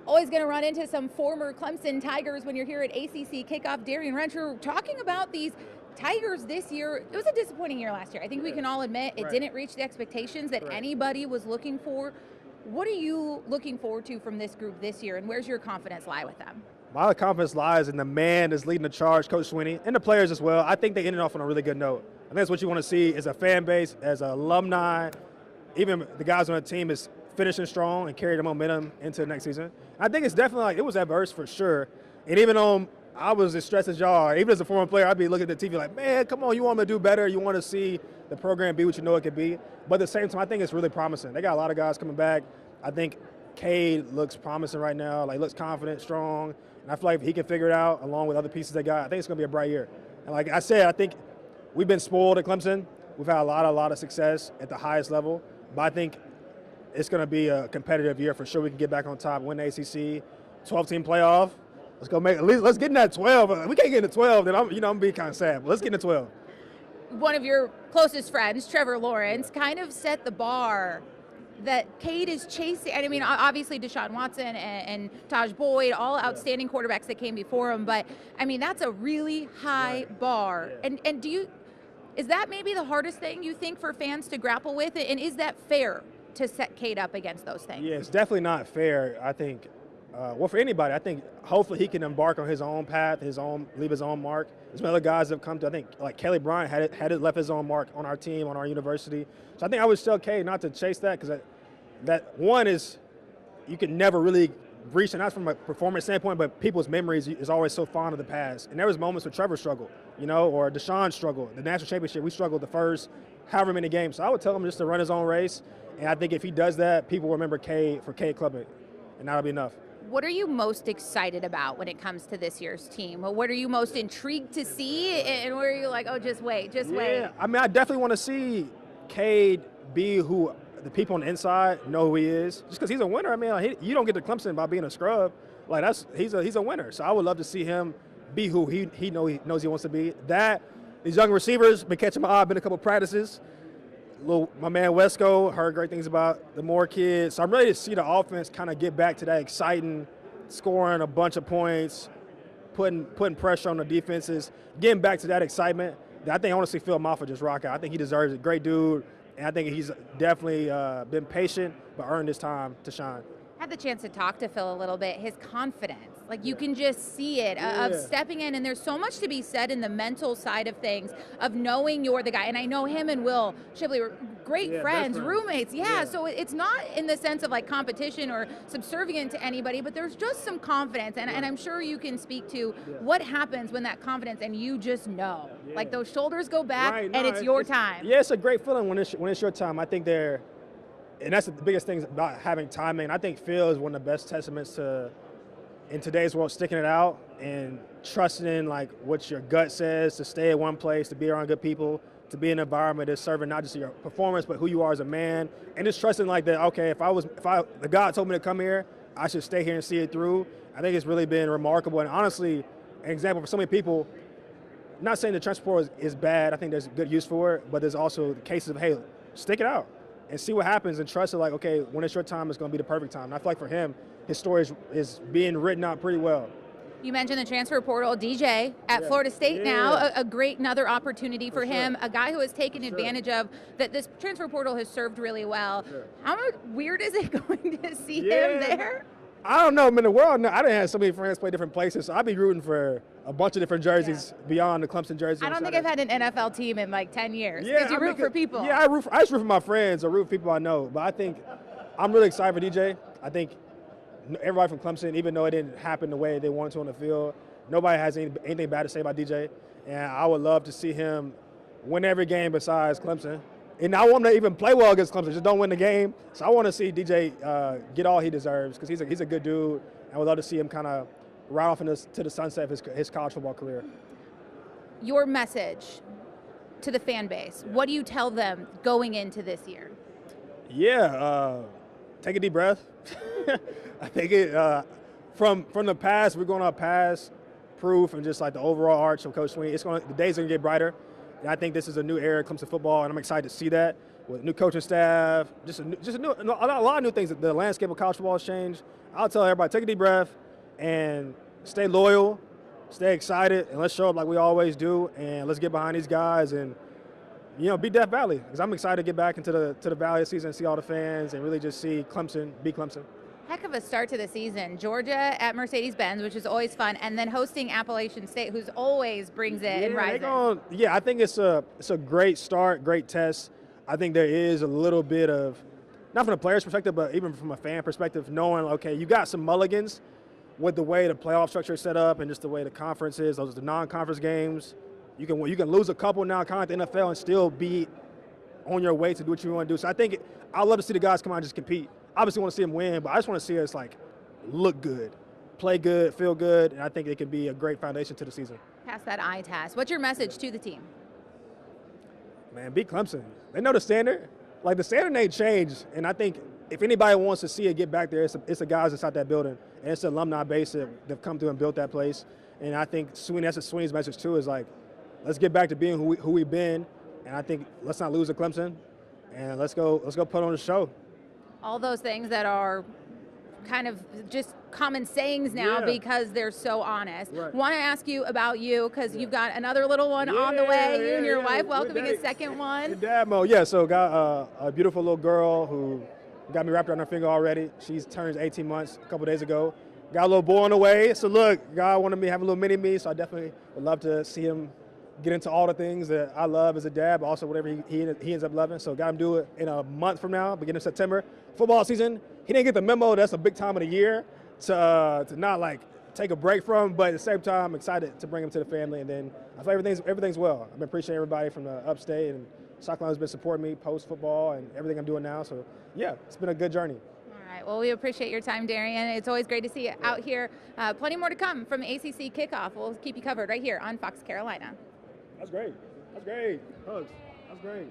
Always going to run into some former Clemson Tigers when you're here at ACC Kickoff. Darien Rencher talking about these Tigers this year. It was a disappointing year last year. I think we can all admit it didn't reach the expectations that anybody was looking for. What are you looking forward to from this group this year, and where's your confidence lie with them? My confidence lies in the man that's leading the charge, Coach Swinney, and the players as well. I think they ended off on a really good note. I think that's what you want to see as a fan base, as an alumni. Even the guys on the team is finishing strong and carry the momentum into the next season. I think it's definitely like, it was adverse for sure. And even though I was as stressed as y'all are, even as a former player, I'd be looking at the TV like, man, come on, you want them to do better. You want to see the program be what you know it could be. But at the same time, I think it's really promising. They got a lot of guys coming back. I think Cade looks promising right now, like looks confident, strong. And I feel like if he can figure it out along with other pieces they got, I think it's going to be a bright year. And like I said, I think we've been spoiled at Clemson. We've had a lot of success at the highest level. But I think it's going to be a competitive year for sure. We can get back on top, win the ACC, 12-team playoff. Let's go make at least. Let's get in that 12. If we can't get into 12, then I'm being kind of sad. But let's get into 12. One of your closest friends, Trevor Lawrence, kind of set the bar that Cade is chasing. I mean, obviously Deshaun Watson and Taj Boyd, all outstanding quarterbacks that came before him. But I mean, that's a really high bar. And is that maybe the hardest thing you think for fans to grapple with? And is that fair to set Cade up against those things? Yeah, it's definitely not fair. I think, well, for anybody, I think hopefully he can embark on his own path, leave his own mark. There's been other guys that have come to, I think, like Kelly Bryant had it left his own mark on our team, on our university. So I think I would tell Cade not to chase that, because that one is, you can never really reach, and not from a performance standpoint, but people's memories is always so fond of the past. And there was moments where Trevor struggled, or Deshaun struggled. The national championship, we struggled the first however many games. So I would tell him just to run his own race. And I think if he does that, people will remember Cade for Cade Clubbing, and that'll be enough. What are you most excited about when it comes to this year's team? What are you most intrigued to see, and where are you like, oh, just wait? Yeah, I mean, I definitely want to see Cade be who the people on the inside know who he is. Just because he's a winner, I mean, like, you don't get to Clemson by being a scrub. Like, he's a winner. So I would love to see him be who he knows he wants to be. These young receivers, been catching my eye, been a couple practices. My man Wesco, heard great things about the Moore kids. So I'm ready to see the offense kind of get back to that exciting, scoring a bunch of points, putting pressure on the defenses, getting back to that excitement. I think I want to see Phil Maffa just rock out. I think he deserves it. Great dude, and I think he's definitely been patient but earned his time to shine. I had the chance to talk to Phil a little bit. His confidence, like you can just see it of stepping in, and there's so much to be said in the mental side of things, of knowing you're the guy. And I know him and Will Shipley were great friends, roommates. So it's not in the sense of like competition or subservient to anybody, but there's just some confidence. And I'm sure you can speak to what happens when that confidence and you just know, like those shoulders go back and it's your time. Yeah, it's a great feeling when it's your time. I think and that's the biggest thing about having timing. I think Phil is one of the best testaments to, in today's world, sticking it out and trusting in like what your gut says, to stay at one place, to be around good people, to be in an environment that's serving not just your performance, but who you are as a man, and just trusting like that. Okay, if the God told me to come here, I should stay here and see it through. I think it's really been remarkable, and honestly, an example for so many people. Not saying the transfer portal is bad. I think there's good use for it, but there's also the cases of, hey, stick it out and see what happens, and trust it, like, okay, when it's your time, it's going to be the perfect time. And I feel like for him, his story is being written out pretty well. You mentioned the transfer portal. DJ at Florida State now, a great another opportunity for him, a guy who has taken advantage of that. This transfer portal has served really well. How weird is it going to see him there? I don't know. I mean, the world, I didn't have so many friends play different places, so I'd be rooting for a bunch of different jerseys beyond the Clemson jersey. I don't think I've had an NFL team in like 10 years. Because you root for people. Yeah, I just root for my friends or root for people I know. But I think I'm really excited for DJ. I think everybody from Clemson, even though it didn't happen the way they wanted to on the field, nobody has anything bad to say about DJ. And I would love to see him win every game besides Clemson. And I want him to even play well against Clemson, just don't win the game. So I want to see DJ get all he deserves, because he's a good dude. And I would love to see him kind of ride off to the sunset of his college football career. Your message to the fan base, what do you tell them going into this year? Take a deep breath. I think from the past, we're going to past proof and just like the overall arch of Coach Swinney. The days are going to get brighter. And I think this is a new era of Clemson football, and I'm excited to see that. with new coaching staff, a lot of new things. The landscape of college football has changed. I'll tell everybody, take a deep breath and stay loyal, stay excited, and let's show up like we always do, and let's get behind these guys and, beat Death Valley, because I'm excited to get back into the Valley this season and see all the fans and really just see Clemson be Clemson. Heck of a start to the season. Georgia at Mercedes-Benz, which is always fun, and then hosting Appalachian State, who's always brings it and rises. I think it's a great start, great test. I think there is a little bit of, not from a player's perspective, but even from a fan perspective, knowing, okay, you got some mulligans with the way the playoff structure is set up and just the way the conference is. Those are the non-conference games. You can lose a couple now, kind of like the NFL, and still be on your way to do what you want to do. So I think I'd love to see the guys come out and just compete. Obviously want to see them win, but I just want to see us look good, play good, feel good, and I think it could be a great foundation to the season. Pass that eye test. What's your message to the team? Man, beat Clemson. They know the standard. The standard ain't changed, and I think if anybody wants to see it get back there, it's the guys that's out that building, and it's the alumni base that've come through and built that place. And I think that's Sweeney's message too, is let's get back to being who we've been, and I think let's not lose to Clemson, and let's go put on a show. All those things that are kind of just common sayings now because they're so honest. Right. Want to ask you about you, because you've got another little one on the way. You and your wife welcoming a second one. Dad mode. Yeah, so got a beautiful little girl who got me wrapped around her finger already. She's turned 18 months a couple days ago. Got a little boy on the way. So look, God wanted me to have a little mini-me, so I definitely would love to see him get into all the things that I love as a dad, but also whatever he ends up loving. So got him do it in a month from now, beginning of September. Football season, he didn't get the memo. That's a big time of the year to not take a break from, but at the same time, I'm excited to bring him to the family. And then I feel everything's well. I've been appreciating everybody from the upstate, and Cyclone has been supporting me post-football and everything I'm doing now. So yeah, it's been a good journey. All right, well, we appreciate your time, Darien. It's always great to see you out here. Plenty more to come from ACC Kickoff. We'll keep you covered right here on Fox Carolina. That's great. Hugs. That's great.